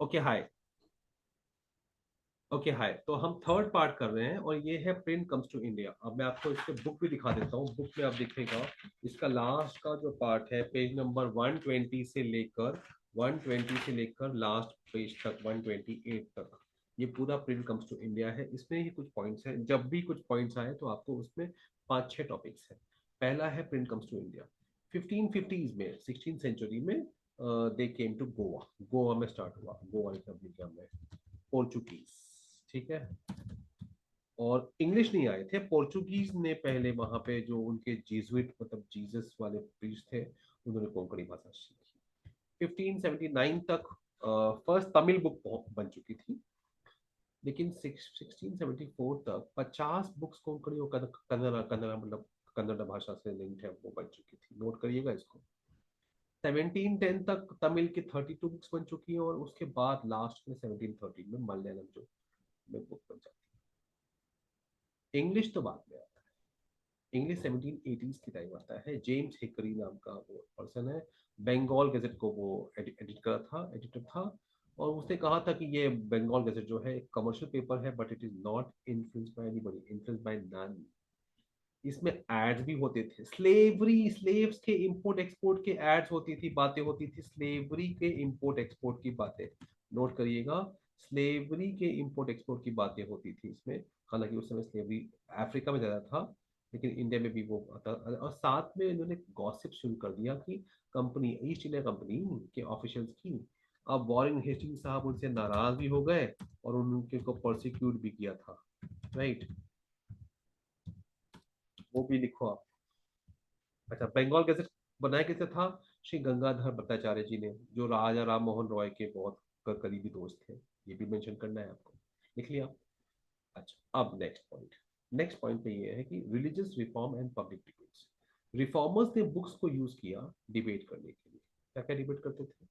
Okay hi. Okay hi, तो हम third part कर रहे हैं और ये है प्रिंट कम्स टू इंडिया। अब मैं आपको इसके बुक भी दिखा देता हूँ। बुक में आप दिखेगा इसका लास्ट का जो पार्ट है, पेज नंबर 120 से लेकर लास्ट पेज तक 128 तक, ये पूरा प्रिंट कम्स टू इंडिया है। इसमें ही कुछ पॉइंट्स हैं, जब भी कुछ पॉइंट्स आए तो आपको उसमें पांच छह टॉपिक्स हैं। पहला है print comes to India. 1550s में, 16th सेंचुरी में दे केम टू गोवा। गोवा में स्टार्ट हुआ, गोवा रिपब्लिक में, पोर्चुगीज। ठीक है। और इंग्लिश नहीं आए थे, पोर्चुगीज ने पहले वहां पे जो उनके जीजुइट मतलब जीसस वाले प्रीस्ट थे, उन्होंने कोंकणी भाषा सीखी। 1579 तक फर्स्ट तमिल बुक बन चुकी थी। लेकिन 1674 तक 50 बुक्स कोंकणी और कन्नड़ा कन्नड़ा मतलब कन्नड़ भाषा से लिंक्ड है, वो बन चुकी थी। नोट करिएगा इसको। 1710 तक तमिल की 32 बुक्स बन चुकी हैं, और उसके बाद लास्ट में 1713 में मलयालम जो में बुक बन जाती है। इंग्लिश तो बाद में आता है। इंग्लिश 1780s की टाइम आता है। जेम्स हिकरी नाम का वो पर्सन है, बंगाल गazette को वो एडिटर था। और उसने कहा था कि ये बंगाल गazette जो है एक कमर्शियल पेपर है, but it is not influenced by anybody, influenced by none. इसमें एड्स भी होते थे, स्लेवरी स्लेव्स के इंपोर्ट एक्सपोर्ट के एड्स होती थी, बातें होती थी स्लेवरी के इंपोर्ट एक्सपोर्ट की बातें। नोट करिएगा, स्लेवरी के इंपोर्ट एक्सपोर्ट की बातें होती थी इसमें। हालांकि उस समय स्लेवरी अफ्रीका में ज्यादा था, लेकिन इंडिया में भी वो आता। और साथ में इन्होंने गॉसिप शुरू कर दिया कि कंपनी, ईस्ट इंडिया कंपनी के ऑफिशियल्स की। अब वॉरेन हेस्टिंग साहब उनसे नाराज भी हो गए और उनके को प्रोसिक्यूट भी किया था। राइट, वो भी लिखो आप। अच्छा, बंगाल गैजेट बनाया किसने था? श्री गंगाधर भट्टाचार्य जी ने, जो राजा राम मोहन रॉय के बहुत करीबी दोस्त थे। ये भी मेंशन करना है आपको, लिख लिया? अच्छा, अब नेक्स्ट पॉइंट। नेक्स्ट पॉइंट पे ये है कि religious reform and public debates. Reformers ने बुक्स को यूज किया डिबेट करने के लिए। क्या क्या डिबेट करते थे?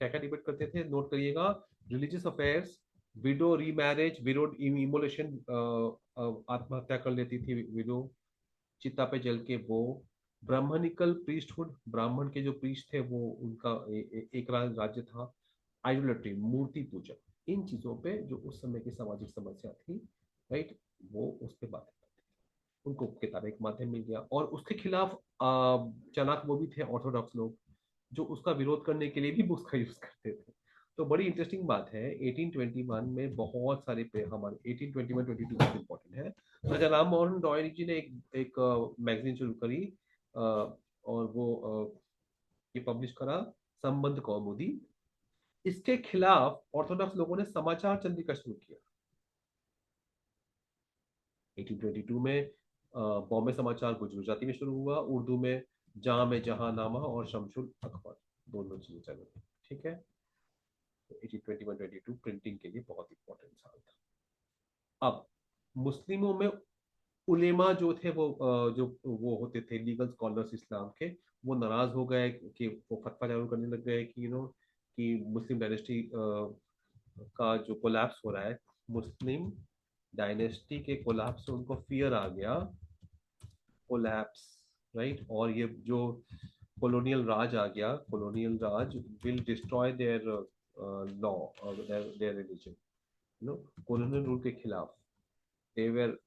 क्या क्या डिबेट करते थे? नोट करिएगा। Religious affairs, window remarriage, window immolation, आत्महत्या कर लेती थी विडो, चिता पे जल के वो, ब्राह्मणिकल प्रीस्टहुड, ब्राह्मण के जो प्रीस्ट थे वो उनका एक राज्य था, आइडोलेट्री, मूर्ति पूजा, इन चीजों पे जो उस समय की सामाजिक समस्या थी, राइट, वो उस पे बात करते थे। उनको किताब एक माध्यम मिल गया, और उसके खिलाफ चाणक्य वो भी थे ऑर्थोडॉक्स लोग, जो उसका विरोध करने के लिए भी बुक्स का यूज करते थे। तो बड़ी इंटरेस्टिंग बात है, 1821 में बहुत सारे पे हमारे 1821 22 बहुत इंपॉर्टेंट है। राजा राम मोहन रॉय जी ने एक मैगजीन शुरू करी, और वो ये पब्लिश करा, संबंध कौमुदी। इसके खिलाफ ऑर्थोडॉक्स लोगों ने समाचार चंद्रिका शुरू किया। 1822 में बॉम्बे समाचार गुजराती में शुरू हुआ, उर्दू में जहां नामा और शमशुल अखबार, दोनों चीजें चली। ठीक है। तो 1821-22 प्रिंटिंग के लिए बहुत इंपॉर्टेंट साल था। अब मुस्लिमों में उलेमा जो थे वो जो वो होते थे लीगल स्कॉलर्स इस्लाम के, वो नाराज हो गए कि वो फतवा जारी करने लग गए कि कि मुस्लिम डायनेस्टी का जो कोलैप्स हो रहा है, मुस्लिम डायनेस्टी के कोलैप्स से उनको फियर आ गया, कोलैप्स, राइट। और ये जो कॉलोनियल राज आ गया, colonial Raj will destroy there law और देयर रिलीजन, कॉलोनियल रूल के खिलाफ। They were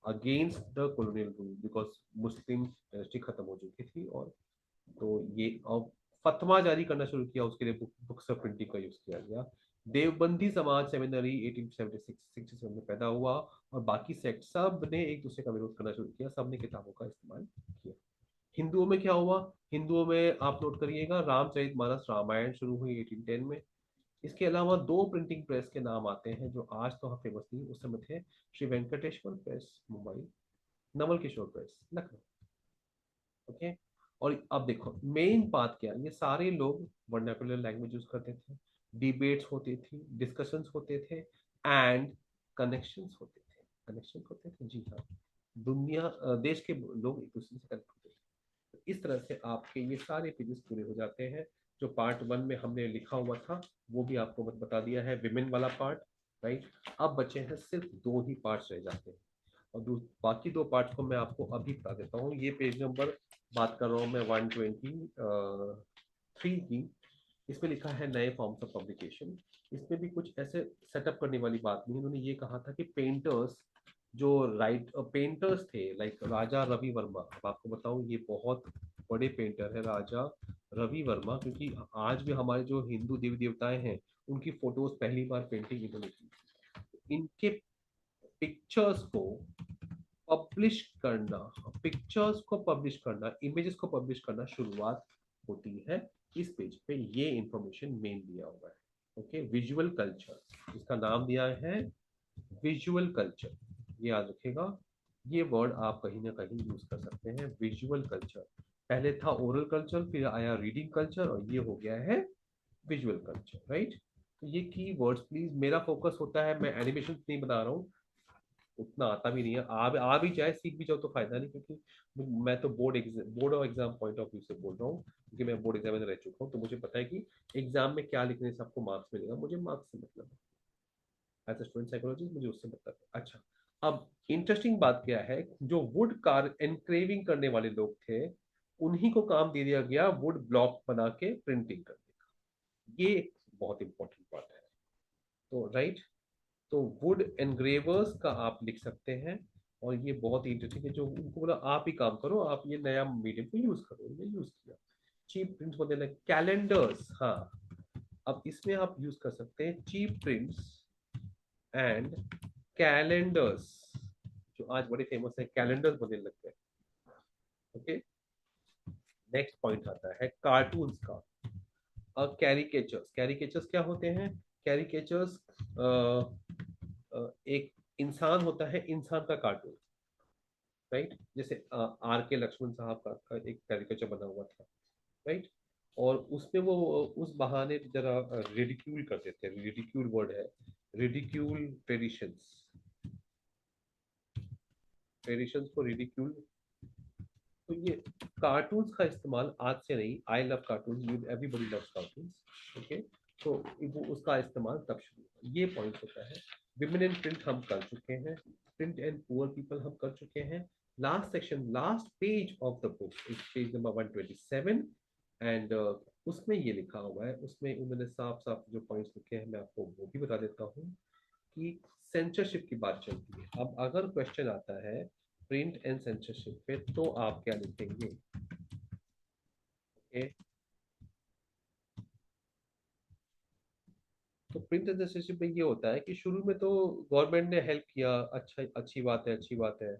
against the colonial rule because Muslim dynasty खत्म हो चुकी थी। और तो ये अब फतवा जारी करना शुरू किया, उसके लिए बुक्स ऑफ प्रिंटिंग का यूज किया गया। देवबंदी समाज सेमिनरी 1876 में पैदा हुआ, और बाकी सेक्ट सब ने एक दूसरे का विरोध करना शुरू किया, सब ने किताबों का इस्तेमाल किया। हिंदुओं में क्या हुआ? हिंदुओं में आप नोट करिएगा, रामचरितमानस रामायण शुरू हुई 1810 में। इसके अलावा दो प्रिंटिंग प्रेस के नाम आते हैं जो आज तो फेमस नहीं, उस समय थे। Shri Venkateshwara press Mumbai, Naval Kishore press Lucknow. Okay. और अब देखो मेन बात क्या, ये सारे लोग वर्नाकुलर लैंग्वेज यूज करते थे, डिबेट्स होती थी, डिस्कशंस होते थे, एंड कनेक्शंस होते थे। कनेक्शन होते थे, जी हाँ। दुनिया देश के लोग एक दूसरे से कनेक्ट होते थे। तो इस तरह से आपके ये सारे पेजेस पूरे हो जाते हैं। जो पार्ट वन में हमने लिखा हुआ था वो भी आपको बता दिया है, विमेन वाला पार्ट, राइट। अब बचे हैं सिर्फ दो ही पार्ट्स रह जाते हैं, और बाकी दो पार्ट्स को मैं आपको अभी बता देता हूँ। ये पेज नंबर बात कर रहा हूँ मैं 123 की। इसमें लिखा है नए फॉर्म्स ऑफ पब्लिकेशन। इसमें भी कुछ ऐसे सेटअप करने वाली बात नहीं, उन्होंने ये कहा था कि पेंटर्स जो पेंटर्स थे लाइक राजा रवि वर्मा, अब आपको बताऊं ये बहुत बड़े पेंटर है राजा रवि वर्मा, क्योंकि आज भी हमारे जो हिंदू देवी देवताएं हैं उनकी फोटोज पहली बार पेंटिंग इन्होंने की। इनके पिक्चर्स को पब्लिश करना, पिक्चर्स को पब्लिश करना, इमेजेस को पब्लिश करना शुरुआत होती है इस पेज पे। ये इंफॉर्मेशन मेन दिया हुआ है। ओके, विजुअल कल्चर इसका नाम दिया है, विजुअल कल्चर, ये याद रखेगा। ये वर्ड आप कहीं ना कहीं यूज कर सकते हैं, विजुअल कल्चर। पहले था ओरल कल्चर, फिर आया रीडिंग कल्चर, और ये हो गया है विजुअल कल्चर, राइट। तो ये की वर्ड्स प्लीज, मेरा फोकस होता है, मैं एनिमेशन नहीं बना रहा हूँ, उतना आता भी नहीं है। आ भी जाए, सीख भी जाओ तो फायदा नहीं, क्योंकि मैं तो बोर्ड और एग्जाम पॉइंट ऑफ व्यू से बोल रहा हूँ, क्योंकि मैं बोर्ड एग्जाम में रह चुका हूँ, तो मुझे पता है कि एग्जाम में क्या लिखने से आपको मार्क्स मिलेगा, मुझे मार्क्स से मतलब है। एज ए स्टूडेंट साइकोलॉजी मुझे उससे मतलब है। अच्छा, अब इंटरेस्टिंग बात क्या है, जो वुड कार एनक्रेविंग करने वाले लोग थे, उन्हीं को काम दे दिया गया वुड ब्लॉक बना के प्रिंटिंग करने का। ये एक बहुत इंपॉर्टेंट बात है। तो राइट, तो वुड एनग्रेवर्स का आप लिख सकते हैं। और ये बहुत ही इंटरेस्टिंग है, जो उनको बोला आप ही काम करो, आप ये नया मीडियम को यूज करो, ये यूज किया। चीप प्रिंट्स बोलते हैं कैलेंडर्स, हाँ। अब इसमें आप यूज कर सकते हैं चीप प्रिंट्स एंड कैलेंडर्स, जो आज बड़े फेमस है, कैलेंडर्स बनने लग गए। ओके, नेक्स्ट पॉइंट आता है कार्टून्स का। कैरिकेचर्स, कैरिकेचर्स क्या होते हैं? कैरिकेचर्स एक इंसान होता है, इंसान का कार्टून, राइट। जैसे आर के लक्ष्मण साहब का एक कैरिकेचर बना हुआ था, राइट। और उसमें वो उस बहाने जरा रिडिक्यूल करते थे, रिडिक्यूल वर्ड है, रिडिक्यूल ट्रेडिशंस, ट्रेडिशंस को रिडिक्यूल। तो ये कार्टून्स का इस्तेमाल आज से नहीं, I love cartoon, everybody loves cartoons, okay. तो वो उसका इस्तेमाल तब शुरू हुआ। ये पॉइंट होता है। विमेन इन प्रिंट हम कर चुके हैं, प्रिंट एंड पुअर पीपल हम कर चुके हैं। Last section, last page of the book is page number 127, and उसमें ये लिखा हुआ है, उसमें उन्होंने साफ साफ जो पॉइंट्स लिखे हैं मैं आपको वो भी बता देता हूँ कि सेंसरशिप की बात चलती है। अब अगर क्वेश्चन आता है प्रिंट एंड सेंसरशिप पे, तो आप क्या लिखेंगे? ओके, तो प्रिंट एंड सेंसरशिप में ये होता है कि शुरू में तो गवर्नमेंट ने हेल्प किया, अच्छा, अच्छी बात है, अच्छी बात है।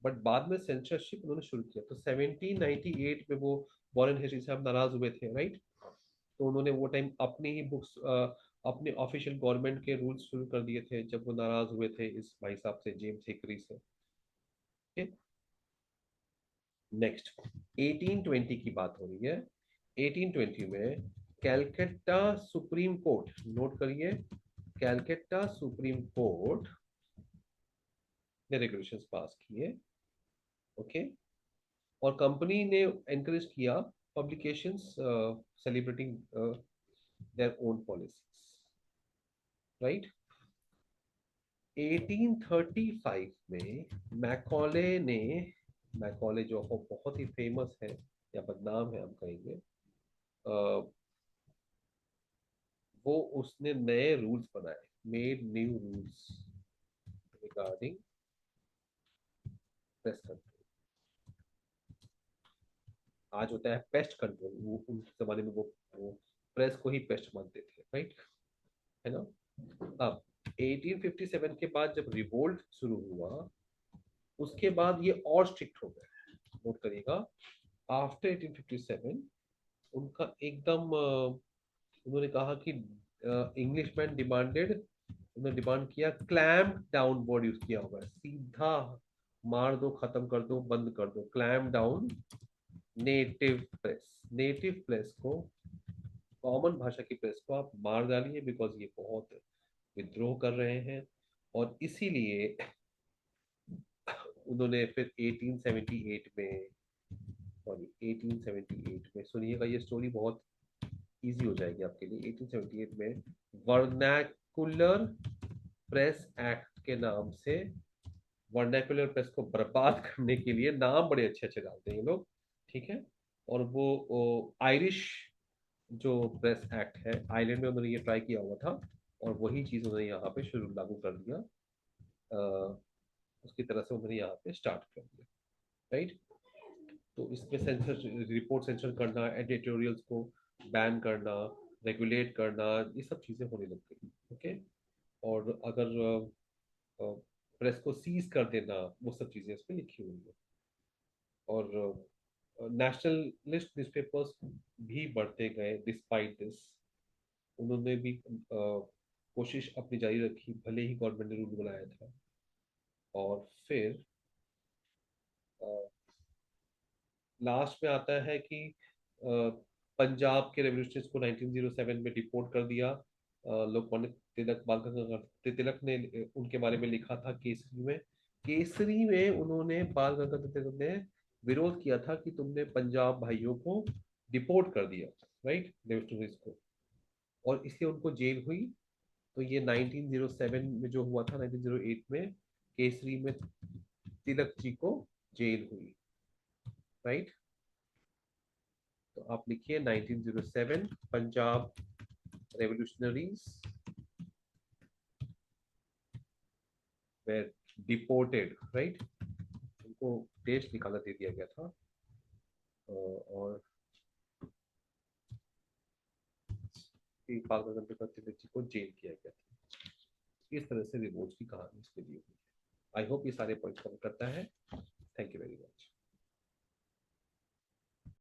बट बाद में सेंसरशिप उन्होंने शुरू किया, तो 1798 में वो वॉरेन हेस्टिंग्स साहब नाराज हुए थे, राइट। तो उन्होंने वो टाइम अपनी ही बुक्स, अपने ऑफिशियल गवर्नमेंट के रूल्स शुरू कर दिए थे, जब वो नाराज हुए थे इस भाई साहब से, जेम्स हिकरी से। नेक्स्ट 1820 की बात हो रही है। 1820 में कैलकट्टा सुप्रीम कोर्ट, नोट करिए, कैलकट्टा सुप्रीम कोर्ट ने रेगुलेशंस पास किए, ओके। और कंपनी ने एनकरेज किया publications celebrating their own policies, right. 1835 में मैकॉले ने, मैकॉले जो बहुत ही फेमस है या बदनाम है हम कहेंगे, वो उसने नए रूल्स बनाए, made new rules regarding press control. आज होता है पेस्ट कंट्रोल, वो उनके जमाने में वो प्रेस को ही पेस्ट मानते थे, राइट, है ना। अब 1857 के बाद जब रिवोल्ट शुरू हुआ, उसके बाद ये और स्ट्रिक्ट हो गए, नोट करिएगा। आफ्टर 1857 उनका एकदम उन्होंने कहा कि इंग्लिश मैन डिमांडेड, उन्होंने डिमांड किया, क्लैम्प डाउन वर्ड यूज किया होगा, सीधा मार दो, खत्म कर दो, बंद कर दो, clamp down native press, native press को, कॉमन भाषा की प्रेस को आप मार डालिए, बिकॉज ये बहुत विद्रोह कर रहे हैं। और इसीलिए उन्होंने फिर 1878 में, सॉरी 1878 में, सुनिएगा ये स्टोरी बहुत इजी हो जाएगी आपके लिए। 1878 में वर्नैकुलर प्रेस एक्ट के नाम से, वर्नैकुलर प्रेस को बर्बाद करने के लिए नाम बड़े अच्छे अच्छे डालते हैं ये लोग, ठीक है। और वो आयरिश जो प्रेस एक्ट है, आयरलैंड में उन्होंने ये ट्राई किया हुआ था और वही चीज़ उन्होंने यहाँ पे शुरू लागू कर दिया। उसकी तरह से उन्होंने यहाँ पे स्टार्ट कर दिया, राइट। तो इसमें सेंसर रिपोर्ट सेंसर करना, एडिटोरियल्स को बैन करना, रेगुलेट करना, ये सब चीज़ें होने लग गई। ओके। और अगर प्रेस को सीज कर देना, वो सब चीज़ें इस पे लिखी हुई है। और नेशनलिस्ट न्यूज़पेपर्स भी बढ़ते गए डिस्पाइट दिस। उन्होंने भी कोशिश अपनी जारी रखी, भले ही गवर्नमेंट ने रूल बनाया था। और फिर लास्ट में आता है कि पंजाब के रेवोल्यूशनर्स को 1907 में डिपोर्ट कर दिया। लोकमान्य तिलक, बाल गंगाधर तिलक ने उनके बारे में लिखा था केसरी में। केसरी में उन्होंने, बाल गंगाधर तिलक ने विरोध किया था कि तुमने पंजाब भाइयों को डिपोर्ट कर दिया, राइट, रेवोल्यूशनरीज को, और इसलिए उनको जेल हुई। तो ये 1907 में जो हुआ था, 1908 में केसरी में तिलक जी को जेल हुई, राइट। तो आप लिखिए 1907 Punjab revolutionaries were deported, right. उनको देश निकाला दे दिया गया था। और बाल गंगाधर तिलक जी को जेल किया गया था। इस तरह से रिवोल्ट की कहानी इसमें दी हुई है। आई होप ये सारे पॉइंट कवर करता है। Thank you very much.